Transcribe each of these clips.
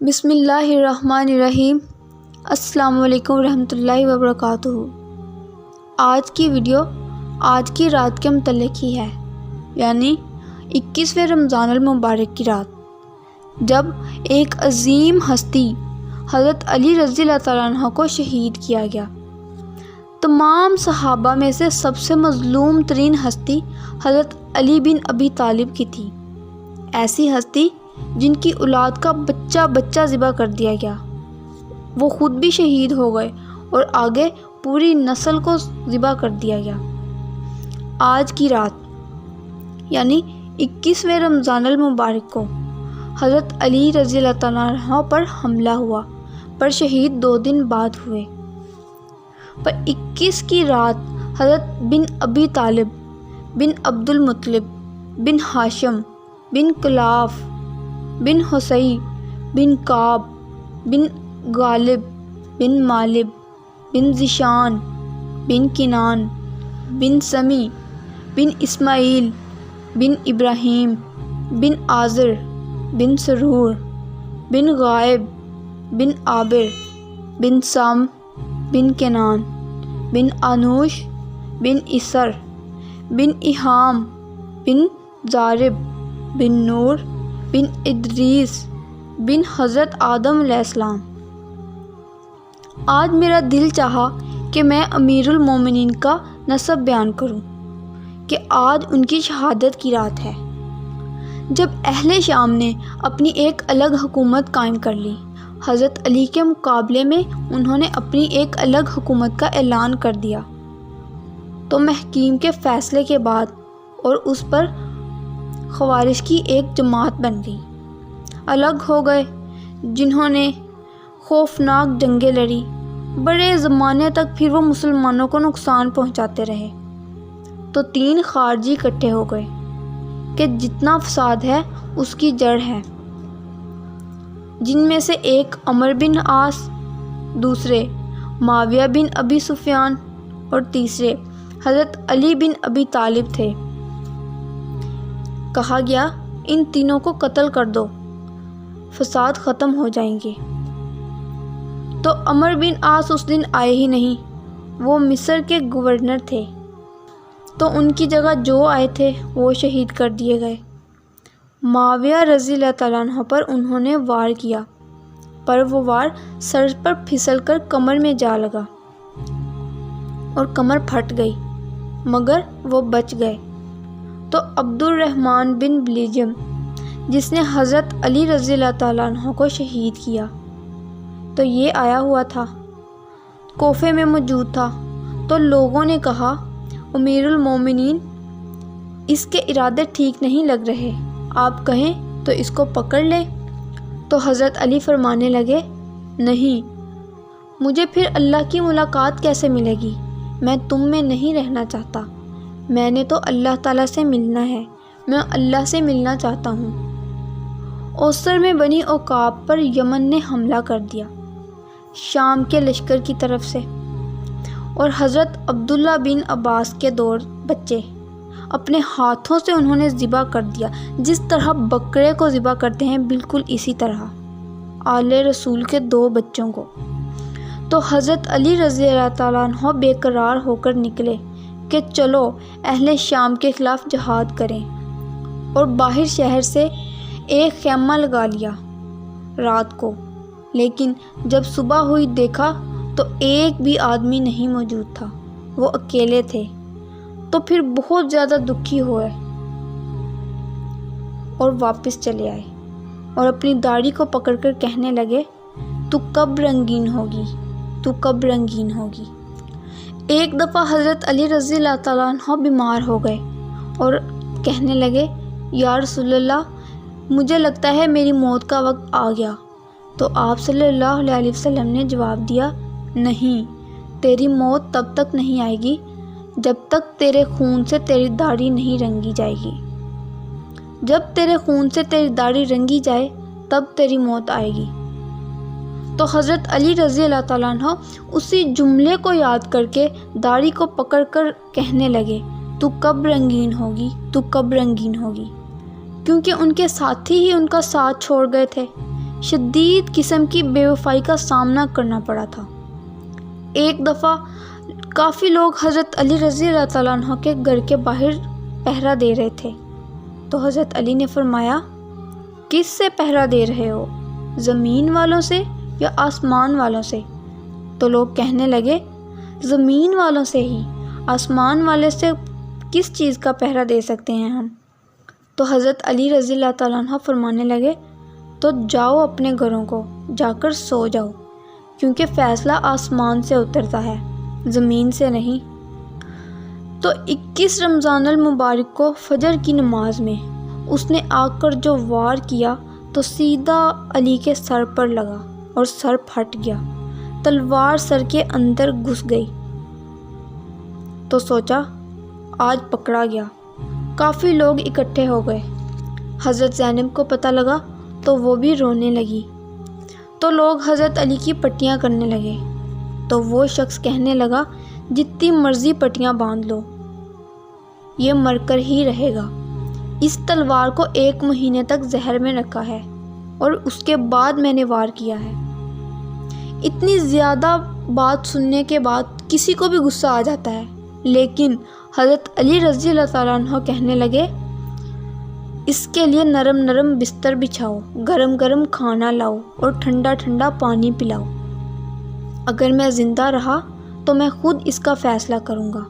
بسم اللہ الرحمن الرحیم۔ السلام علیکم ورحمۃ اللہ وبرکاتہ۔ آج کی ویڈیو آج کی رات کے متعلق ہی ہے، یعنی 21ویں رمضان المبارک کی رات، جب ایک عظیم ہستی حضرت علی رضی اللہ تعالیٰ عنہ کو شہید کیا گیا۔ تمام صحابہ میں سے سب سے مظلوم ترین ہستی حضرت علی بن ابی طالب کی تھی، ایسی ہستی جن کی اولاد کا بچہ بچہ ذبح کر دیا گیا۔ وہ خود بھی شہید ہو گئے اور آگے پوری نسل کو ذبح کر دیا گیا۔ آج کی رات یعنی 21ویں رمضان المبارک کو حضرت علی رضی اللہ تعالیٰ عنہ پر حملہ ہوا، پر شہید 2 دن بعد ہوئے۔ پر 21 کی رات حضرت بن ابی طالب بن عبد المطلب بن ہاشم بن کلاف بن حصی بن کعب بن غالب بن مالب بن ذیشان بن کنان بن سمی بن اسماعیل بن ابراہیم بن آزر بن سرور بن غائب بن عابر بن سام بن کنان بن انوش بن اسر بن ایہام بن زارب بن نور بن ادریس بن حضرت آدم علیہ السلام۔ آج میرا دل چاہا کہ میں امیر المومنین کا نسب بیان کروں کہ آج ان کی شہادت کی رات ہے، جب اہل شام نے اپنی ایک الگ حکومت قائم کر لی۔ حضرت علی کے مقابلے میں انہوں نے اپنی ایک الگ حکومت کا اعلان کر دیا، تو محکیم کے فیصلے کے بعد اور اس پر خوارج کی ایک جماعت بن گئی، الگ ہو گئے، جنہوں نے خوفناک جنگیں لڑی۔ بڑے زمانے تک پھر وہ مسلمانوں کو نقصان پہنچاتے رہے، تو 3 خارجی اکٹھے ہو گئے کہ جتنا فساد ہے اس کی جڑ ہے، جن میں سے ایک عمر بن عاص، دوسرے معاویہ بن ابی سفیان اور تیسرے حضرت علی بن ابی طالب تھے۔ کہا گیا ان تینوں کو قتل کر دو، فساد ختم ہو جائیں گے۔ تو عمر بن عاص اس دن آئے ہی نہیں، وہ مصر کے گورنر تھے، تو ان کی جگہ جو آئے تھے وہ شہید کر دیے گئے۔ معاویہ رضی اللہ تعالیٰ عنہ پر انہوں نے وار کیا، پر وہ وار سر پر پھسل کر کمر میں جا لگا اور کمر پھٹ گئی، مگر وہ بچ گئے۔ تو عبد الرحمن بن بلیجم، جس نے حضرت علی رضی اللہ تعالیٰ عنہ کو شہید کیا، تو یہ آیا ہوا تھا، کوفے میں موجود تھا۔ تو لوگوں نے کہا امیر المومنین، اس کے ارادے ٹھیک نہیں لگ رہے، آپ کہیں تو اس کو پکڑ لیں۔ تو حضرت علی فرمانے لگے، نہیں، مجھے پھر اللہ کی ملاقات کیسے ملے گی؟ میں تم میں نہیں رہنا چاہتا، میں نے تو اللہ تعالیٰ سے ملنا ہے، میں اللہ سے ملنا چاہتا ہوں۔ اوسر میں بنی عقاب پر یمن نے حملہ کر دیا، شام کے لشکر کی طرف سے، اور حضرت عبداللہ بن عباس کے 2 بچے اپنے ہاتھوں سے انہوں نے ذبح کر دیا، جس طرح بکرے کو ذبح کرتے ہیں بالکل اسی طرح آل رسول کے 2 بچوں کو۔ تو حضرت علی رضی اللہ تعالیٰ عنہ بے قرار ہو کر نکلے کہ چلو اہل شام کے خلاف جہاد کریں، اور باہر شہر سے ایک خیمہ لگا لیا رات کو۔ لیکن جب صبح ہوئی دیکھا تو ایک بھی آدمی نہیں موجود تھا، وہ اکیلے تھے۔ تو پھر بہت زیادہ دکھی ہوئے اور واپس چلے آئے، اور اپنی داڑھی کو پکڑ کر کہنے لگے، تو کب رنگین ہوگی، تو کب رنگین ہوگی۔ ایک دفعہ حضرت علی رضی اللہ تعالیٰ عنہ بیمار ہو گئے اور کہنے لگے، یا رسول اللہ، مجھے لگتا ہے میری موت کا وقت آ گیا۔ تو آپ صلی اللہ علیہ وسلم نے جواب دیا، نہیں، تیری موت تب تک نہیں آئے گی جب تک تیرے خون سے تیری داڑھی نہیں رنگی جائے گی۔ جب تیرے خون سے تیری داڑھی رنگی جائے تب تیری موت آئے گی۔ تو حضرت علی رضی اللہ تعالیٰ عنہ اسی جملے کو یاد کر کے داڑھی کو پکڑ کر کہنے لگے، تو کب رنگین ہوگی، تو کب رنگین ہوگی، کیونکہ ان کے ساتھی ہی ان کا ساتھ چھوڑ گئے تھے، شدید قسم کی بے وفائی کا سامنا کرنا پڑا تھا۔ ایک دفعہ کافی لوگ حضرت علی رضی اللہ تعالیٰ عنہ کے گھر کے باہر پہرا دے رہے تھے، تو حضرت علی نے فرمایا، کس سے پہرا دے رہے ہو، زمین والوں سے یا آسمان والوں سے؟ تو لوگ کہنے لگے، زمین والوں سے ہی، آسمان والے سے کس چیز کا پہرا دے سکتے ہیں ہم؟ تو حضرت علی رضی اللہ تعالیٰ عنہ فرمانے لگے، تو جاؤ اپنے گھروں کو جا کر سو جاؤ، کیونکہ فیصلہ آسمان سے اترتا ہے، زمین سے نہیں۔ تو 21 رمضان المبارک کو فجر کی نماز میں اس نے آ کر جو وار کیا تو سیدھا علی کے سر پر لگا اور سر پھٹ گیا، تلوار سر کے اندر گھس گئی۔ تو سوچا آج پکڑا گیا۔ کافی لوگ اکٹھے ہو گئے۔ حضرت زینب کو پتہ لگا تو وہ بھی رونے لگی۔ تو لوگ حضرت علی کی پٹیاں کرنے لگے، تو وہ شخص کہنے لگا، جتنی مرضی پٹیاں باندھ لو، یہ مر کر ہی رہے گا۔ اس تلوار کو 1 مہینے تک زہر میں رکھا ہے اور اس کے بعد میں نے وار کیا ہے۔ اتنی زیادہ بات سننے کے بعد کسی کو بھی غصہ آ جاتا ہے، لیکن حضرت علی رضی اللہ تعالیٰ عنہ کہنے لگے، اس کے لیے نرم نرم بستر بچھاؤ، گرم گرم کھانا لاؤ اور ٹھنڈا ٹھنڈا پانی پلاؤ۔ اگر میں زندہ رہا تو میں خود اس کا فیصلہ کروں گا،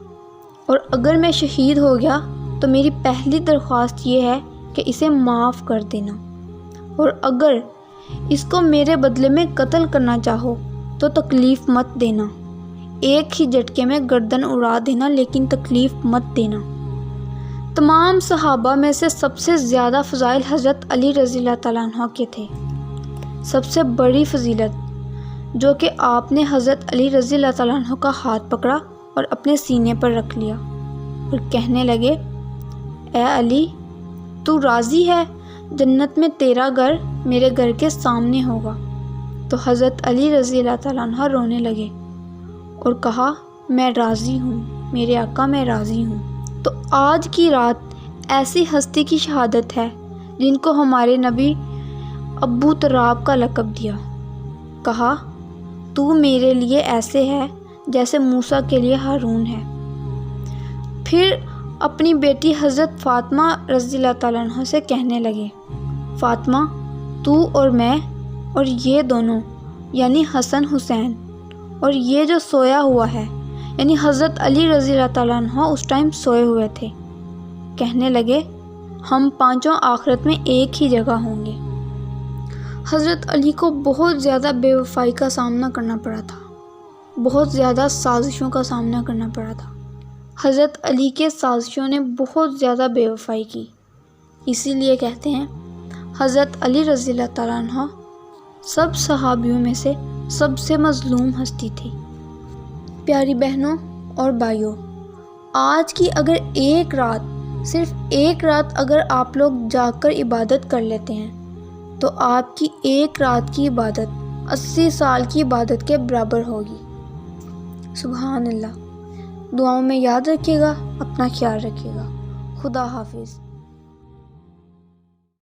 اور اگر میں شہید ہو گیا تو میری پہلی درخواست یہ ہے کہ اسے معاف کر دینا، اور اگر اس کو میرے بدلے میں قتل کرنا چاہو تو تکلیف مت دینا، ایک ہی جھٹکے میں گردن اڑا دینا، لیکن تکلیف مت دینا۔ تمام صحابہ میں سے سب سے زیادہ فضائل حضرت علی رضی اللہ تعالیٰ عنہ کے تھے۔ سب سے بڑی فضیلت جو کہ آپ نے حضرت علی رضی اللہ تعالیٰ عنہ کا ہاتھ پکڑا اور اپنے سینے پر رکھ لیا اور کہنے لگے، اے علی، تو راضی ہے؟ جنت میں تیرا گھر میرے گھر کے سامنے ہوگا۔ تو حضرت علی رضی اللہ تعالیٰ عنہ رونے لگے اور کہا، میں راضی ہوں میرے آقا، میں راضی ہوں۔ تو آج کی رات ایسی ہستی کی شہادت ہے جن کو ہمارے نبی ابو تراب کا لقب دیا، کہا، تو میرے لیے ایسے ہے جیسے موسیٰ کے لیے ہارون ہے۔ پھر اپنی بیٹی حضرت فاطمہ رضی اللہ تعالیٰ عنہ سے کہنے لگے، فاطمہ، تو اور میں اور یہ دونوں یعنی حسن حسین اور یہ جو سویا ہوا ہے، یعنی حضرت علی رضی اللہ تعالیٰ عنہ اس ٹائم سوئے ہوئے تھے، کہنے لگے، ہم پانچوں آخرت میں ایک ہی جگہ ہوں گے۔ حضرت علی کو بہت زیادہ بے وفائی کا سامنا کرنا پڑا تھا، بہت زیادہ سازشوں کا سامنا کرنا پڑا تھا۔ حضرت علی کے سازشوں نے بہت زیادہ بے وفائی کی، اسی لیے کہتے ہیں حضرت علی رضی اللہ تعالیٰ عنہ سب صحابیوں میں سے سب سے مظلوم ہستی تھی۔ پیاری بہنوں اور بھائیوں، آج کی اگر ایک رات، صرف ایک رات اگر آپ لوگ جاگ کر عبادت کر لیتے ہیں تو آپ کی ایک رات کی عبادت 80 سال کی عبادت کے برابر ہوگی۔ سبحان اللہ۔ دعاؤں میں یاد رکھیے گا، اپنا خیال رکھیے گا۔ خدا حافظ۔